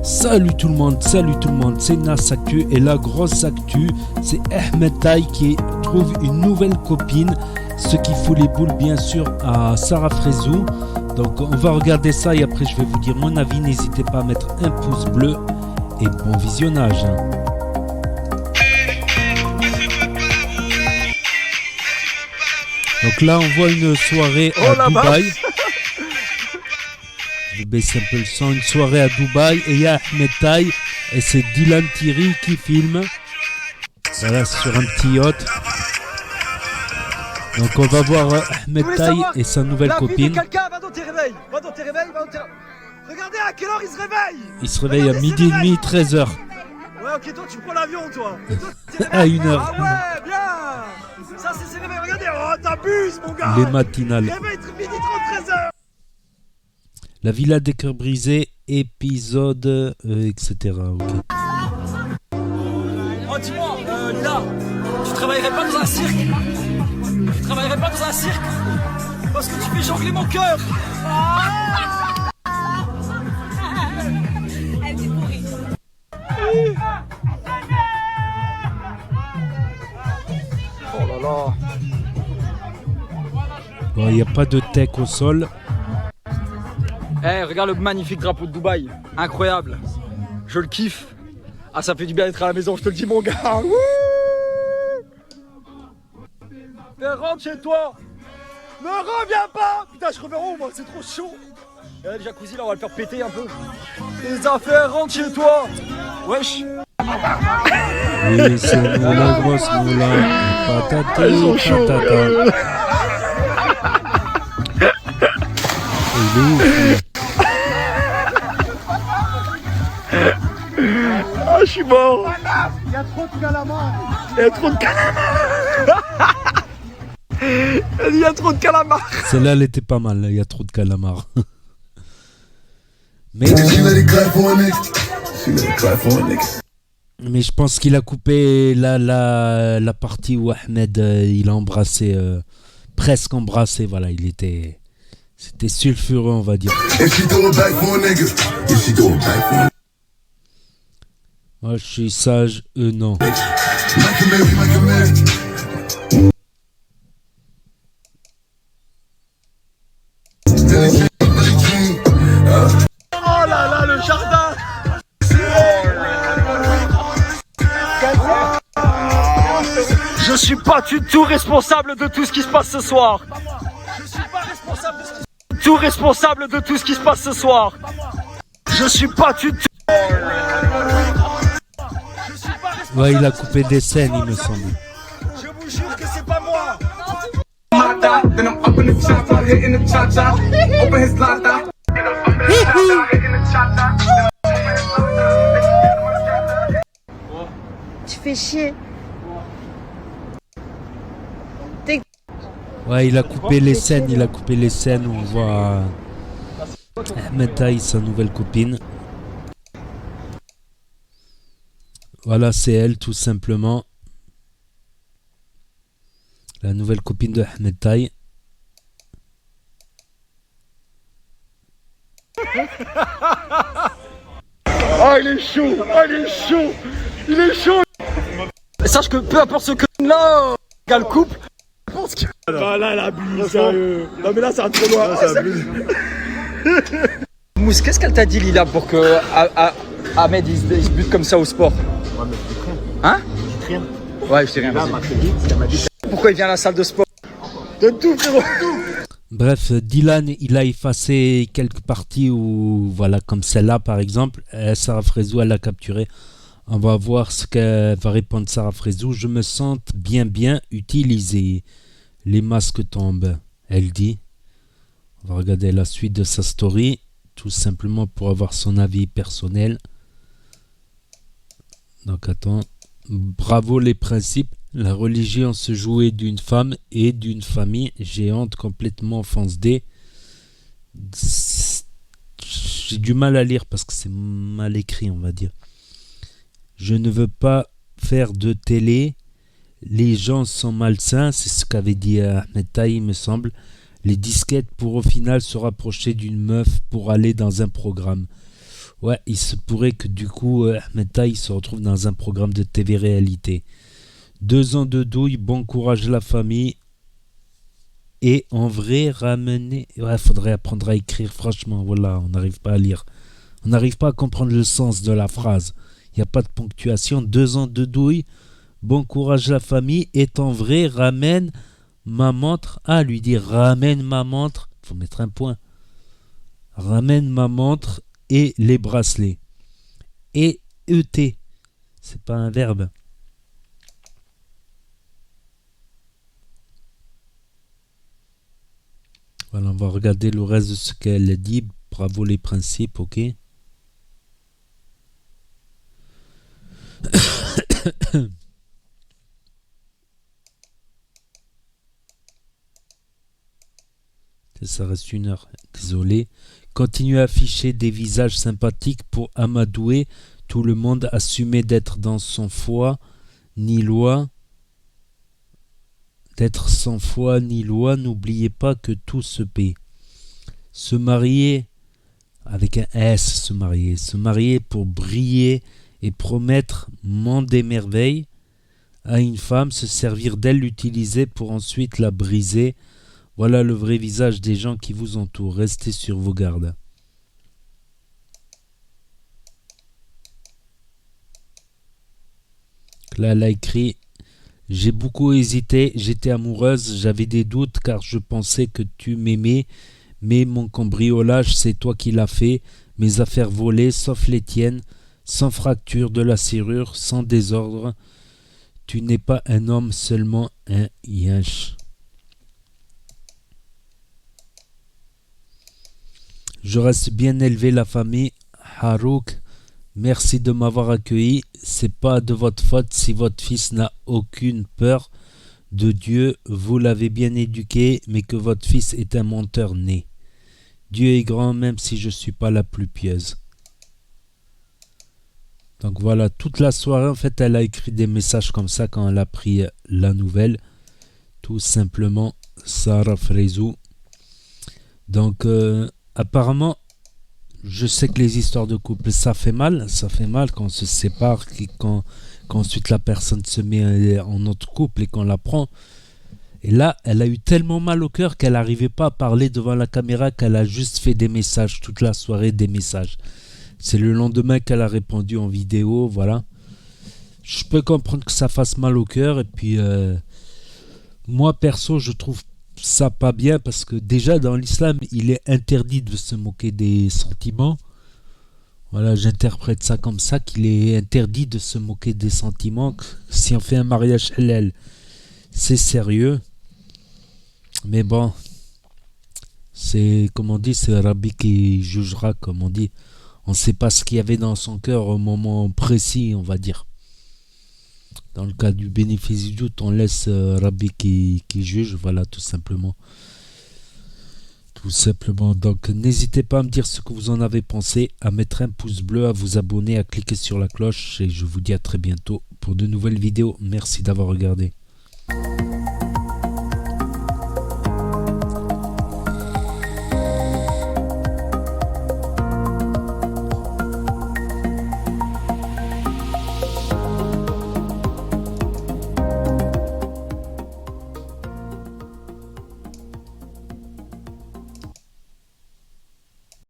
Salut tout le monde, c'est Nas Actu et la grosse actu, c'est Ahmed Taï qui trouve une nouvelle copine, ce qui fout les boules bien sûr à Sarah Frézou. Donc on va regarder ça et après je vais vous dire mon avis, n'hésitez pas à mettre un pouce bleu et bon visionnage. Donc là on voit une soirée à Dubaï. Je baisse un peu le son, une soirée à Dubaï et il y a Ahmed Taï et c'est Dylan Thierry qui filme. Voilà, sur un petit yacht. Donc on va voir Ahmed Taï et sa nouvelle copine. Quelqu'un va dans tes réveils, Regardez à quelle heure il se réveille. Il se réveille à midi et demi, 13h. Ouais, ok, toi tu prends l'avion, toi. À 1h. Ah ouais, bien. Ça c'est ses réveils, regardez, oh t'abuses mon gars. Les matinales. Réveil midi 30, 13h. La villa des cœurs brisés, épisode, etc. Okay. Oh dis-moi, Lila, tu travaillerais pas dans un cirque? Tu travaillerais pas dans un cirque? Parce que tu fais jongler mon cœur. Elle est pourrie. Oh là là. Bon, il n'y a pas de tech au sol. Eh, regarde le magnifique drapeau de Dubaï. Incroyable. Je le kiffe. Ah, ça fait du bien d'être à la maison, je te le dis, mon gars. Wouh. Mais rentre chez toi. Ne reviens pas. Putain, je reviens où, moi? C'est trop chaud. Et là, le jacuzzi, là, on va le faire péter un peu. Les affaires, rentre chez toi. Wesh. Oui, c'est moula, grosse moula. Patata, patata. Il est ouf. Ah, je suis mort. Il y a trop de calamars. Il y a trop de calamars. Il y a trop de calamars. Celle-là, elle était pas mal. Il y a trop de calamars. Mais je pense qu'il a coupé la partie où Ahmed il a embrassé, presque embrassé. Voilà, c'était sulfureux, on va dire. Moi, je suis sage, eux non. Oh là là, le jardin. Je suis pas du tout responsable de tout ce qui se passe ce soir. Je suis pas responsable de tout ce qui se passe ce soir. Je suis pas du tout. Ouais, il a coupé des scènes, il me semble. Je vous jure que c'est pas moi. Tu fais chier. Ouais, il a coupé les scènes, où on voit Ahmed Taï, sa nouvelle copine. Voilà, c'est elle, tout simplement. La nouvelle copine de Ahmed Taï. Oh, il est chaud. Sache que peu importe ce que là, gars le couple. Je pense que. Ah là, elle abuse, sérieux. Non, mais là, c'est un trop loin. Mousse, qu'est-ce qu'elle t'a dit, Lila, pour que Ahmed il se bute comme ça au sport? Ouais, mais je dis rien. Hein? Je dis rien. Ouais, je sais rien. Là, elle m'a fait vite, elle m'a dit. Pourquoi il vient à la salle de sport? Donne tout, frérot. Bref, Dylan, il a effacé quelques parties où, voilà, comme celle-là par exemple. Sarah Frézou, elle l'a capturé. On va voir ce que va répondre Sarah Frézou. Je me sens bien utilisé. Les masques tombent, elle dit. On va regarder la suite de sa story, tout simplement pour avoir son avis personnel. Donc attends. Bravo les principes. La religion se jouait d'une femme et d'une famille géante complètement foncée. J'ai du mal à lire parce que c'est mal écrit, on va dire. Je ne veux pas faire de télé. Les gens sont malsains, c'est ce qu'avait dit Ahmed Taï, il me semble. Les disquettes pour au final se rapprocher d'une meuf pour aller dans un programme. Ouais, il se pourrait que du coup, Ahmed Taï se retrouve dans un programme de TV réalité. 2 ans de douille, bon courage la famille. Et en vrai, ramener... Ouais, faudrait apprendre à écrire, franchement, voilà, on n'arrive pas à lire. On n'arrive pas à comprendre le sens de la phrase. Il n'y a pas de ponctuation. 2 ans de douille, bon courage la famille. Et en vrai, ramène ma montre. Ah, lui dire ramène ma montre. Faut mettre un point. Ramène ma montre et les bracelets. Et ET, c'est pas un verbe. Voilà, on va regarder le reste de ce qu'elle dit. Bravo les principes, ok. Ça reste 1 heure, désolé. Continue à afficher des visages sympathiques pour amadouer tout le monde, assumer d'être dans son foi ni loi. D'être sans foi ni loi, n'oubliez pas que tout se paie. Se marier, avec un S, se marier pour briller et promettre monde et merveilles à une femme, se servir d'elle, l'utiliser pour ensuite la briser. Voilà le vrai visage des gens qui vous entourent. Restez sur vos gardes. Là, elle a écrit « J'ai beaucoup hésité, j'étais amoureuse, j'avais des doutes car je pensais que tu m'aimais, mais mon cambriolage, c'est toi qui l'as fait. Mes affaires volées, sauf les tiennes, sans fracture de la serrure, sans désordre. Tu n'es pas un homme, seulement un yinche. » Je reste bien élevé la famille. Harouk, merci de m'avoir accueilli. C'est pas de votre faute si votre fils n'a aucune peur de Dieu. Vous l'avez bien éduqué, mais que votre fils est un menteur né. Dieu est grand même si je suis pas la plus pieuse. Donc voilà, toute la soirée en fait elle a écrit des messages comme ça quand elle a pris la nouvelle. Tout simplement Sarah Frezou. Donc apparemment, je sais que les histoires de couple, ça fait mal quand on se sépare, quand ensuite la personne se met en autre couple et qu'on la prend. Et là, elle a eu tellement mal au cœur qu'elle n'arrivait pas à parler devant la caméra, qu'elle a juste fait des messages toute la soirée, des messages. C'est le lendemain qu'elle a répondu en vidéo, voilà. Je peux comprendre que ça fasse mal au cœur et puis moi perso, je trouve ça pas bien parce que déjà dans l'islam il est interdit de se moquer des sentiments. Voilà, j'interprète ça comme ça, qu'il est interdit de se moquer des sentiments. Si on fait un mariage halal, c'est sérieux, mais bon, c'est comme on dit, c'est Rabbi qui jugera, comme on dit. On ne sait pas ce qu'il y avait dans son cœur au moment précis, on va dire. Dans le cas du bénéfice du doute, on laisse Rabbi qui juge, voilà, tout simplement. Tout simplement. Donc, n'hésitez pas à me dire ce que vous en avez pensé, à mettre un pouce bleu, à vous abonner, à cliquer sur la cloche. Et je vous dis à très bientôt pour de nouvelles vidéos. Merci d'avoir regardé.